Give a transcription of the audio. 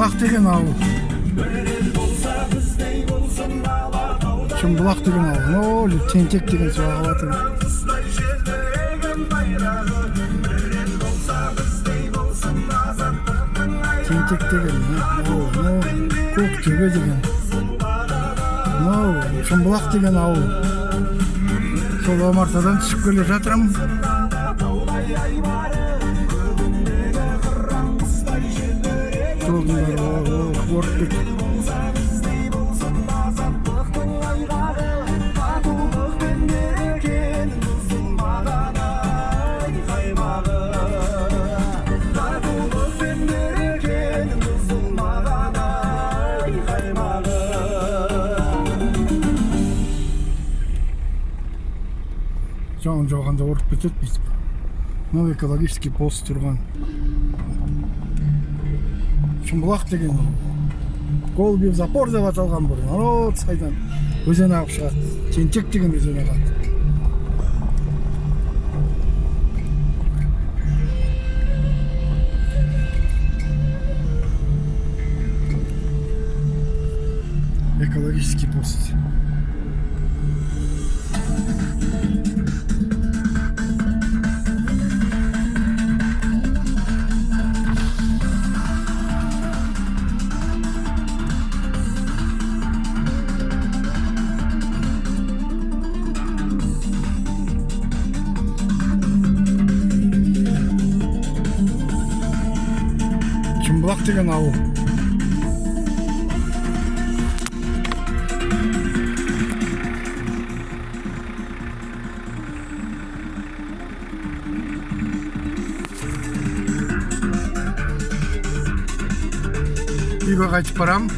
Шымбұлақ деген ауыл. Шымбұлақ деген ауыл. Тентек деген суға батыр. Тентек деген, көк төбе деген. Шымбұлақ деген ауыл. Сол омартадан түсіп келе жатырмын. Жауын жауғанда орып кетеді бүйтіп. Мынау экологический пост тұрған. Шымбұлақ деген Голубев запор деп аталған бұрын. Анау сайдан өзен ағып шығады. Тентек деген өзен ағады. Экологический пост. Шымбұлақ деген ауыл. Үйге қайтып барам.